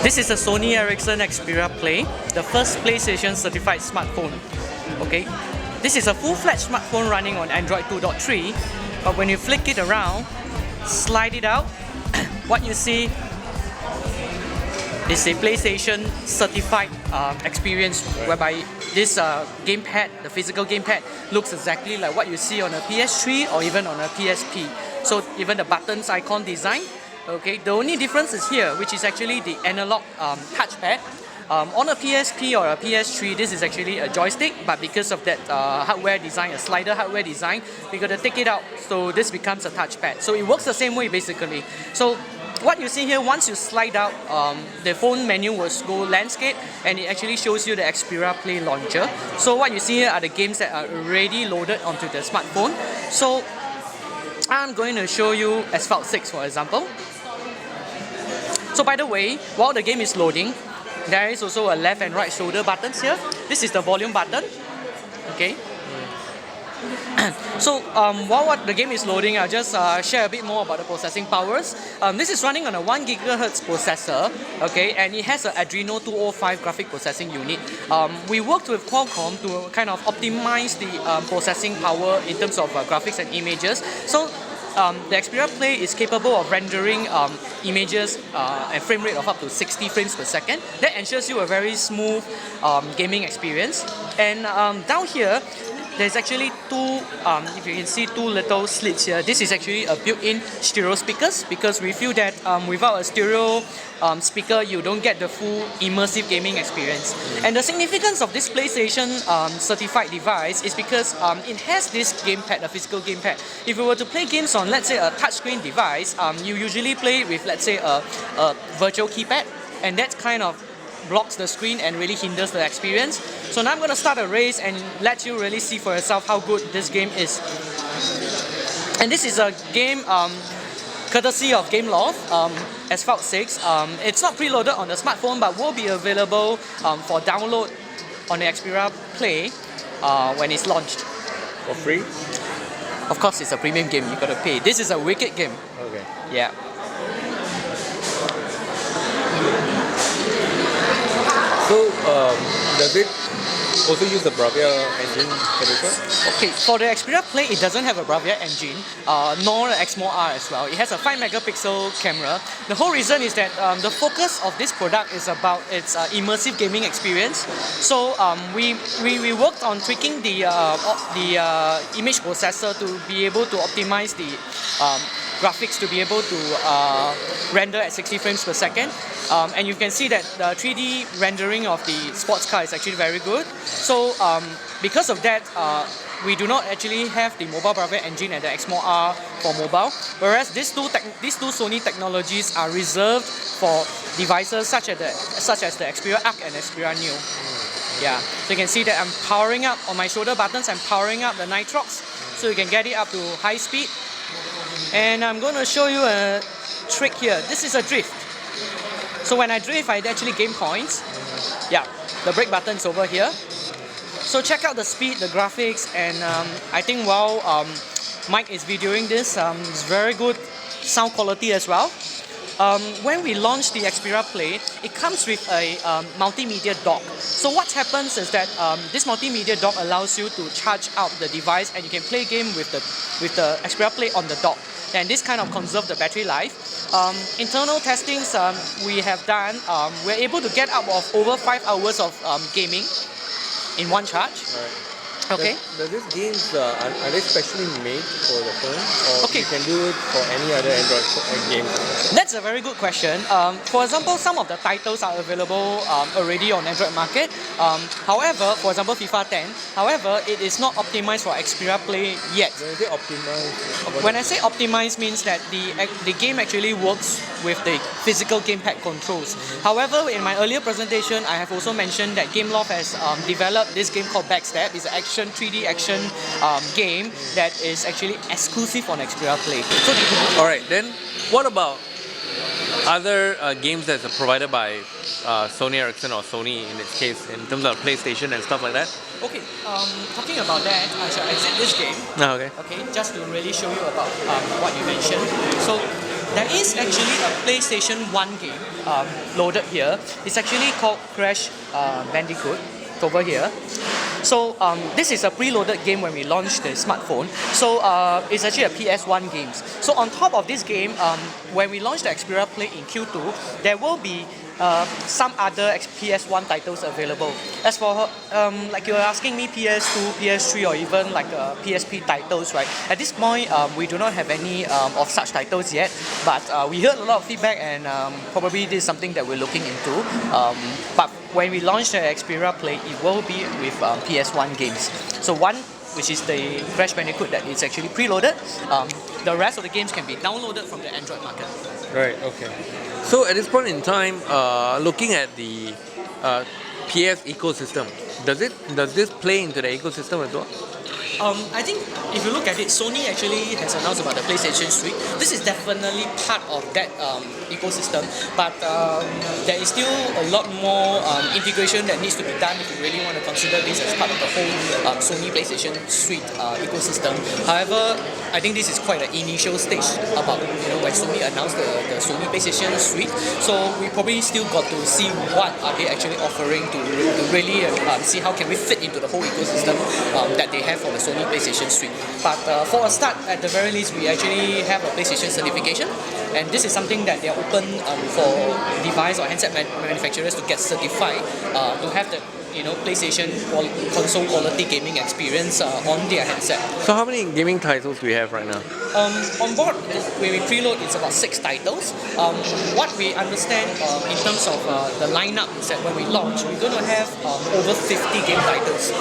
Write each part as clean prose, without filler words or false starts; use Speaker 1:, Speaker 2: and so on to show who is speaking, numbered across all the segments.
Speaker 1: This is a Sony Ericsson Experia Play, the first PlayStation certified smartphone. Okay, this is a full-fledged smartphone running on Android 2.3, but when you flick it around, slide it out, what you see is a PlayStation certified experience, whereby this gamepad, the physical gamepad, looks exactly like what you see on a PS3 or even on a PSP. So even the buttons icon design. Okay, the only difference is here, which is actually the analog touchpad. On a PSP or a PS3, this is actually a joystick, but because of that hardware design, a slider hardware design, we got to take it out, so this becomes a touchpad. So it works the same way basically. So what you see here, once you slide out, the phone menu will go landscape, and it actually shows you the Experia Play launcher. So what you see here are the games that are already loaded onto the smartphone. So I'm going to show you Asphalt 6, for example. So by the way, while the game is loading, there is also a left and right shoulder buttons here. This is the volume button. Okay. So while the game is loading, I'll just share a bit more about the processing powers. This is running on a 1 GHz processor, okay, and it has an Adreno 205 graphic processing unit. We worked with Qualcomm to kind of optimize the processing power in terms of graphics and images. So the Experia Play is capable of rendering images and frame rate of up to 60 frames per second. That ensures you a very smooth gaming experience. And down here, there's actually two, if you can see, two little slits here. This is actually a built-in stereo speakers, because we feel that without a stereo speaker, you don't get the full immersive gaming experience. And the significance of this PlayStation certified device is because it has this gamepad, a physical gamepad. If you were to play games on, let's say, a touchscreen device, you usually play with, let's say, a virtual keypad, and that kind of blocks the screen and really hinders the experience. So now I'm going to start a race and let you really see for yourself how good this game is. And this is a game courtesy of Gameloft, Asphalt 6. It's not preloaded on the smartphone, but will be available for download on the Experia Play when it's launched.
Speaker 2: For free?
Speaker 1: Of course, it's a premium game, you gotta pay. This is a wicked game.
Speaker 2: Okay.
Speaker 1: Yeah.
Speaker 2: So, does it also use the Bravia engine for this one?
Speaker 1: Okay, for the Xperia Play, it doesn't have a Bravia engine, nor the X-More-R as well. It has a 5 megapixel camera. The whole reason is that the focus of this product is about its immersive gaming experience. So we worked on tweaking the image processor to be able to optimize the graphics to be able to render at 60 frames per second. And you can see that the 3D rendering of the sports car is actually very good. So because of that, we do not actually have the mobile Bravia engine and the X-More-R for mobile, whereas these two Sony technologies are reserved for devices such as the Xperia Arc and Xperia Neo. Yeah, so you can see that I'm powering up on my shoulder buttons. I'm powering up the nitrox, so you can get it up to high speed. And I'm going to show you a trick here. This is a drift. So when I drift, I actually gain points. Yeah, the brake button is over here. So check out the speed, the graphics, and I think while Mike is videoing this, it's very good sound quality as well. When we launched the Experia Play, it comes with a multimedia dock. So what happens is that this multimedia dock allows you to charge out the device, and you can play game with the Experia Play on the dock. And this kind of conserves the battery life. Internal testings we have done, we're able to get up of over 5 hours of gaming in one charge.
Speaker 2: Right.
Speaker 1: Okay.
Speaker 2: Does these games, are they specially made for the phone, or
Speaker 1: Okay.
Speaker 2: you can do it for any other Android games?
Speaker 1: That's a very good question. For example, some of the titles are available already on Android market. However, for example, FIFA 10. However, it is not optimized for Xperia Play yet.
Speaker 2: When you say optimized,
Speaker 1: When I say optimized, means that the game actually works with the physical gamepad controls. However, in my earlier presentation, I have also mentioned that Gameloft has developed this game called Backstab. It's an 3D action game that is actually exclusive on Xperia Play. So,
Speaker 2: alright, then what about other games that are provided by Sony Ericsson or Sony in its case, in terms of PlayStation and stuff like that?
Speaker 1: okay, talking about that, I shall exit this game.
Speaker 2: No, okay.
Speaker 1: Okay, just to really show you about what you mentioned. So There is actually a PlayStation 1 game loaded here. It's actually called Crash Bandicoot over here. So this is a preloaded game when we launched the smartphone. So it's actually a PS1 game. So on top of this game, when we launch the Experia Play in Q2, there will be some other PS1 titles available. As for like you're asking me PS2, PS3 or even like PSP titles, right? At this point, we do not have any of such titles yet, but we heard a lot of feedback and probably this is something that we're looking into. But when we launch the Experia Play, it will be with PS1 games. So one, which is the Crash Bandicoot, that is actually preloaded. The rest of the games can be downloaded from the Android market.
Speaker 2: Right. Okay. So at this point in time, looking at the PS ecosystem, does this play into the ecosystem as well?
Speaker 1: I think if you look at it, Sony actually has announced about the PlayStation Suite. This is definitely part of that ecosystem, but there is still a lot more integration that needs to be done if you really want to consider this as part of the whole Sony PlayStation Suite ecosystem. However, I think this is quite an initial stage about when Sony announced the Sony PlayStation Suite. So we probably still got to see what are they actually offering to really see how can we fit into the whole ecosystem that they have for the Sony PlayStation Suite. But for a start, at the very least, we actually have a PlayStation certification, and this is something that they are open for device or handset manufacturers to get certified to have the PlayStation console quality gaming experience on their handset.
Speaker 2: So how many gaming titles do we have right now?
Speaker 1: On board, when we preload, it's about 6 titles. What we understand in terms of the lineup is that when we launch, we're going to have over 50 game titles.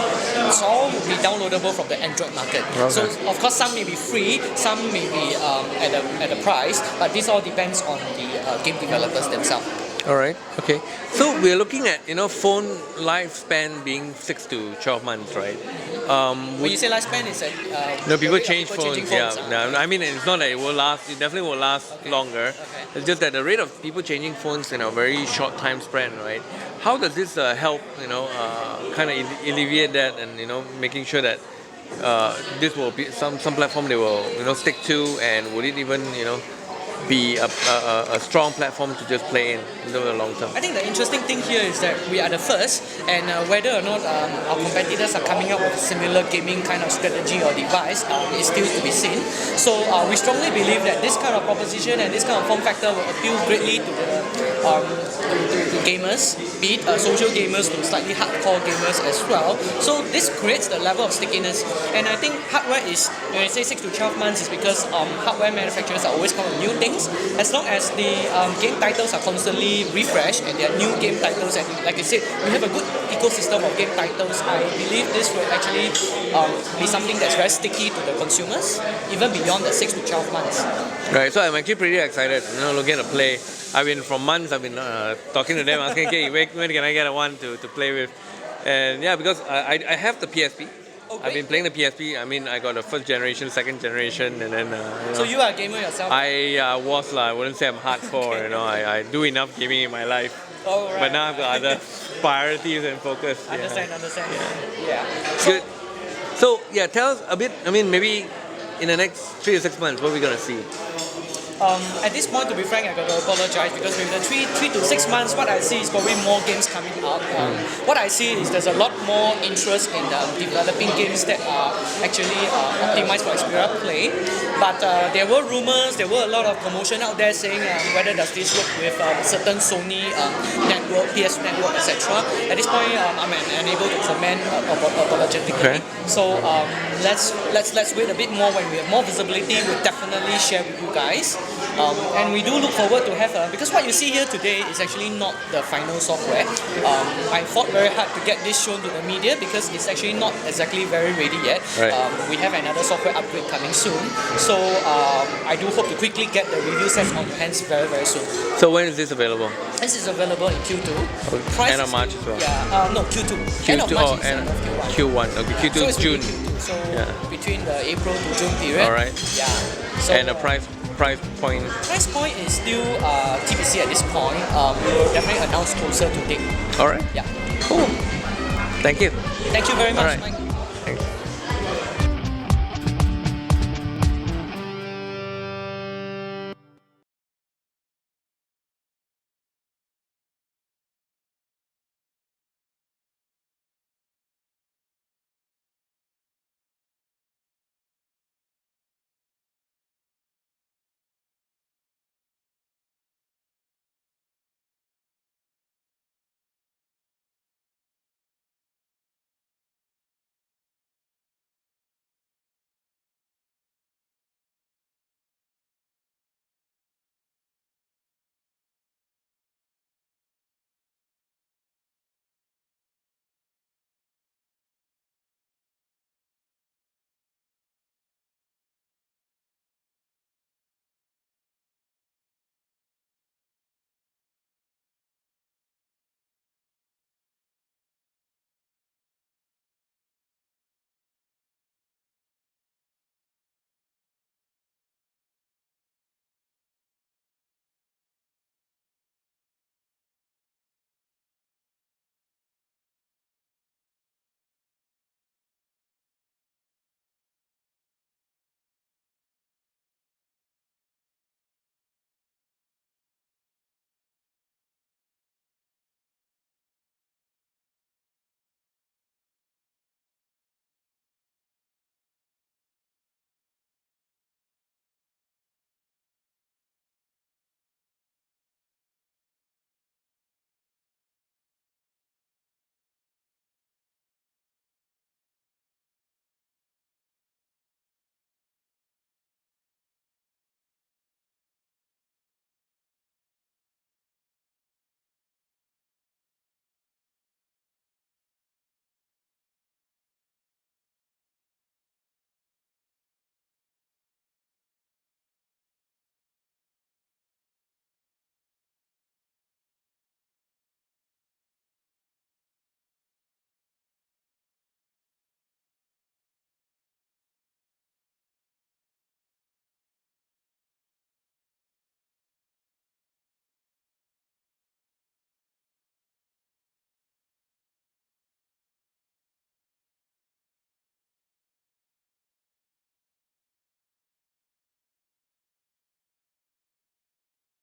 Speaker 1: So all will be downloadable from the Android market.
Speaker 2: Okay.
Speaker 1: So of course, some may be free, some may be at a price, but this all depends on the game developers themselves.
Speaker 2: All right. Okay. So we're looking at phone lifespan being 6 to 12 months, right?
Speaker 1: When you say lifespan, is that
Speaker 2: people change phones.
Speaker 1: changing
Speaker 2: Yeah.
Speaker 1: phones,
Speaker 2: No, I mean, it's not that it will last. It definitely will last longer.
Speaker 1: Okay.
Speaker 2: It's just that the rate of people changing phones in a very short time span, right? How does this help? Kind of alleviate that, and making sure that this will be some platform they will stick to, and would it even be a strong platform to just play in the long term?
Speaker 1: I think the interesting thing here is that we are the first, and whether or not our competitors are coming up with a similar gaming kind of strategy or device is still to be seen. So we strongly believe that this kind of proposition and this kind of form factor will appeal greatly to the gamers, be it social gamers to slightly hardcore gamers as well. So this creates the level of stickiness, and I think hardware is, when I say 6 to 12 months, is because hardware manufacturers are always coming up with new things. As long as the game titles are constantly refreshed and there are new game titles, and like I said, we have a good ecosystem of game titles, I believe this will actually be something that's very sticky to the consumers, even beyond the 6 to 12 months.
Speaker 2: Right, so I'm actually pretty excited, looking at the play. For months I've been talking to them, asking, okay, when can I get one to play with? And yeah, because I have the PSP. I've been playing the PSP. I got the first generation, second generation, and then.
Speaker 1: So you are a gamer yourself?
Speaker 2: I was I wouldn't say I'm hardcore.
Speaker 1: Okay.
Speaker 2: I do enough gaming in my life.
Speaker 1: Oh, right.
Speaker 2: But now I've got other priorities and focus.
Speaker 1: Understand. Yeah.
Speaker 2: Good. So yeah, tell us a bit. Maybe in the next 3 to 6 months, what are we gonna see?
Speaker 1: At this point, to be frank, I got to apologize because with the 3 to 6 months, what I see is probably more games coming out. What I see is there's a lot more interest in developing games that are actually optimized for Experia Play. But there were rumors, there were a lot of promotion out there saying whether does this work with certain Sony network, PS network, etc. At this point, I'm unable to comment apologetically.
Speaker 2: Okay.
Speaker 1: So let's wait a bit more. When we have more visibility, we'll definitely share with you guys. And we do look forward to have because what you see here today is actually not the final software. I fought very hard to get this shown to the media because it's actually not exactly very ready yet.
Speaker 2: Right.
Speaker 1: We have another software upgrade coming soon, so I do hope to quickly get the review sets on your hands very, very soon.
Speaker 2: So when is this available?
Speaker 1: This is available in Q2.
Speaker 2: End of March as well.
Speaker 1: Yeah, no, Q2. End of March is end of Q1.
Speaker 2: Q1. Okay, Q2
Speaker 1: So
Speaker 2: is
Speaker 1: it's
Speaker 2: June.
Speaker 1: Q2. So
Speaker 2: Yeah.
Speaker 1: between the April to June period.
Speaker 2: All right.
Speaker 1: Yeah. So,
Speaker 2: And the price point.
Speaker 1: price point is still TBC at this point. We will definitely announce closer to date.
Speaker 2: All right.
Speaker 1: Yeah.
Speaker 2: Cool. Thank you.
Speaker 1: Thank you very much,
Speaker 2: All right.
Speaker 1: Mike.